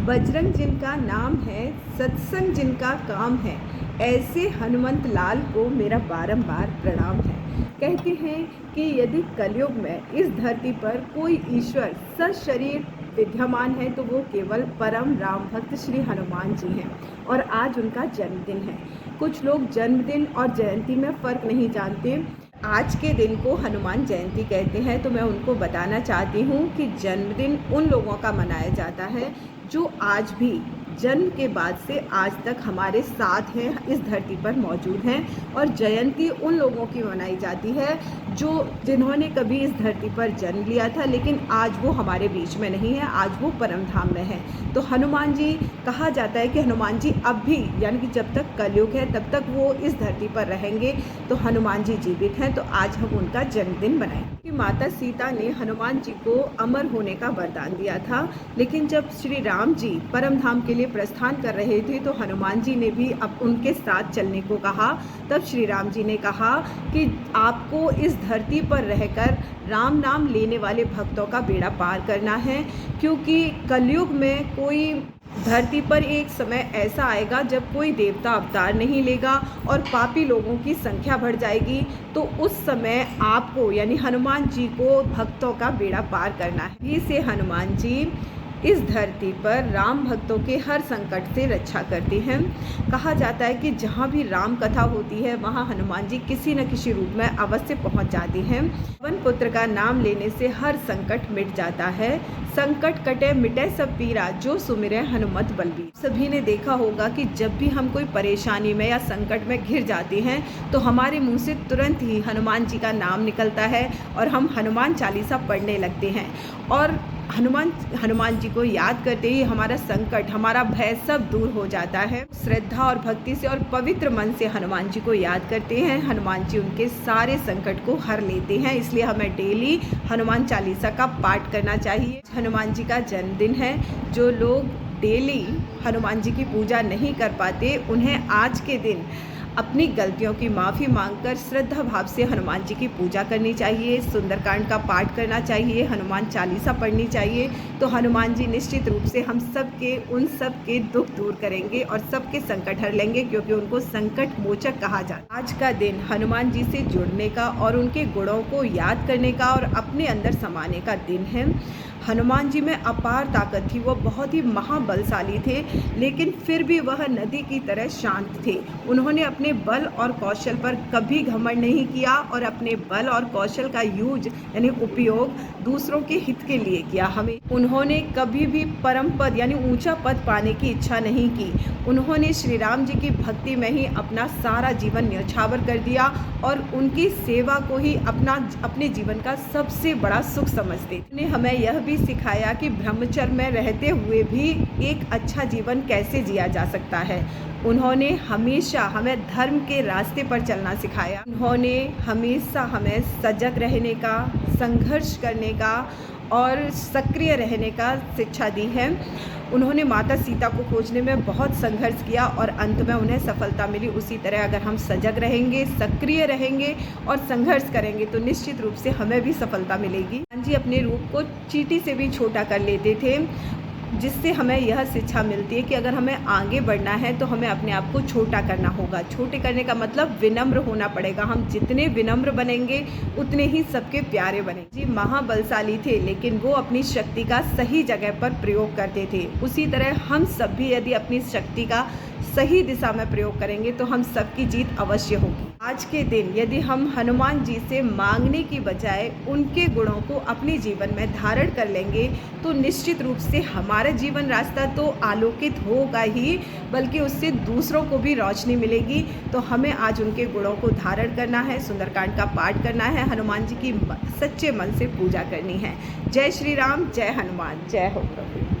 बजरंग जिनका नाम है, सत्संग जिनका काम है, ऐसे हनुमंत लाल को मेरा बारंबार प्रणाम है। कहते हैं कि यदि कलयुग में इस धरती पर कोई ईश्वर सशरीर विद्यमान है तो वो केवल परम राम भक्त श्री हनुमान जी हैं और आज उनका जन्मदिन है। कुछ लोग जन्मदिन और जयंती में फ़र्क नहीं जानते। आज के दिन को हनुमान जयंती कहते हैं, तो मैं उनको बताना चाहती हूँ कि जन्मदिन उन लोगों का मनाया जाता है जो आज भी जन्म के बाद से आज तक हमारे साथ हैं, इस धरती पर मौजूद हैं। और जयंती उन लोगों की मनाई जाती है जिन्होंने कभी इस धरती पर जन्म लिया था लेकिन आज वो हमारे बीच में नहीं है, आज वो परम धाम में है। तो हनुमान जी, कहा जाता है कि हनुमान जी अब भी, यानी कि जब तक कलयुग है तब तक वो इस धरती पर रहेंगे, तो हनुमान जी जीवित हैं। तो आज हम उनका जन्मदिन बनाएं। कि माता सीता ने हनुमान जी को अमर होने का वरदान दिया था, लेकिन जब श्री राम जी परम धाम के लिए प्रस्थान कर रहे थे तो हनुमान जी ने भी अब उनके साथ चलने को कहा। तब श्री राम जी ने कहा कि आपको इस धरती पर रहकर राम नाम लेने वाले भक्तों का बेड़ा पार करना है, क्योंकि कलयुग में कोई धरती पर एक समय ऐसा आएगा जब कोई देवता अवतार नहीं लेगा और पापी लोगों की संख्या बढ़ जाएगी। तो उस समय आपको, यानी हनुमान जी को, भक्तों का बेड़ा पार करना है। इसे हनुमान जी इस धरती पर राम भक्तों के हर संकट से रक्षा करते हैं। कहा जाता है कि जहाँ भी राम कथा होती है वहाँ हनुमान जी किसी न किसी रूप में अवश्य पहुँच जाते हैं। पवन पुत्र का नाम लेने से हर संकट मिट जाता है। संकट कटे मिटे सब पीरा, जो सुमिरे हनुमत बलबीर। सभी ने देखा होगा कि जब भी हम कोई परेशानी में या संकट में घिर जाते हैं तो हमारे मुंह से तुरंत ही हनुमान जी का नाम निकलता है और हम हनुमान चालीसा पढ़ने लगते हैं। और हनुमान जी को याद करते ही हमारा संकट, हमारा भय सब दूर हो जाता है। श्रद्धा और भक्ति से और पवित्र मन से हनुमान जी को याद करते हैं, हनुमान जी उनके सारे संकट को हर लेते हैं। इसलिए हमें डेली हनुमान चालीसा का पाठ करना चाहिए। हनुमान जी का जन्मदिन है। जो लोग डेली हनुमान जी की पूजा नहीं कर पाते, उन्हें आज के दिन अपनी गलतियों की माफ़ी मांगकर श्रद्धा भाव से हनुमान जी की पूजा करनी चाहिए, सुंदरकांड का पाठ करना चाहिए, हनुमान चालीसा पढ़नी चाहिए। तो हनुमान जी निश्चित रूप से हम सब के, उन सब के दुख दूर करेंगे और सबके संकट हर लेंगे, क्योंकि उनको संकट मोचक कहा जाता है। आज का दिन हनुमान जी से जुड़ने का और उनके गुणों को याद करने का और अपने अंदर समाने का दिन है। हनुमान जी में अपार ताकत थी, वो बहुत ही महाबलशाली थे, लेकिन फिर भी वह नदी की तरह शांत थे। उन्होंने अपने बल और कौशल पर कभी घमंड नहीं किया और अपने बल और कौशल का यूज, यानी उपयोग, दूसरों के हित के लिए किया। उन्होंने कभी भी परम पद, यानी ऊंचा पद पाने की इच्छा नहीं की। उन्होंने श्री राम जी की भक्ति में ही अपना सारा जीवन न्यौछावर कर दिया और उनकी सेवा को ही अपने जीवन का सबसे बड़ा सुख समझते। उन्होंने हमें यह भी सिखाया कि ब्रह्मचर्य में रहते हुए भी एक अच्छा जीवन कैसे जिया जा सकता है। उन्होंने हमेशा हमें धर्म के रास्ते पर चलना सिखाया। उन्होंने हमेशा हमें सजग रहने का, संघर्ष करने का और सक्रिय रहने का शिक्षा दी है। उन्होंने माता सीता को खोजने में बहुत संघर्ष किया और अंत में उन्हें सफलता मिली। उसी तरह अगर हम सजग रहेंगे, सक्रिय रहेंगे और संघर्ष करेंगे तो निश्चित रूप से हमें भी सफलता मिलेगी। हनुमान जी अपने रूप को चींटी से भी छोटा कर लेते थे, जिससे हमें यह शिक्षा मिलती है कि अगर हमें आगे बढ़ना है तो हमें अपने आप को छोटा करना होगा। छोटे करने का मतलब विनम्र होना पड़ेगा। हम जितने विनम्र बनेंगे उतने ही सबके प्यारे बनेंगे। जी महाबलशाली थे, लेकिन वो अपनी शक्ति का सही जगह पर प्रयोग करते थे। उसी तरह हम सब भी यदि अपनी शक्ति का सही दिशा में प्रयोग करेंगे तो हम सबकी जीत अवश्य होगी। आज के दिन यदि हम हनुमान जी से मांगने की बजाय उनके गुणों को अपने जीवन में धारण कर लेंगे तो निश्चित रूप से हमारा जीवन रास्ता तो आलोकित होगा ही, बल्कि उससे दूसरों को भी रोशनी मिलेगी। तो हमें आज उनके गुणों को धारण करना है, सुंदरकांड का पाठ करना है, हनुमान जी की सच्चे मन से पूजा करनी है। जय श्री राम, जय हनुमान, जय हो प्रभु।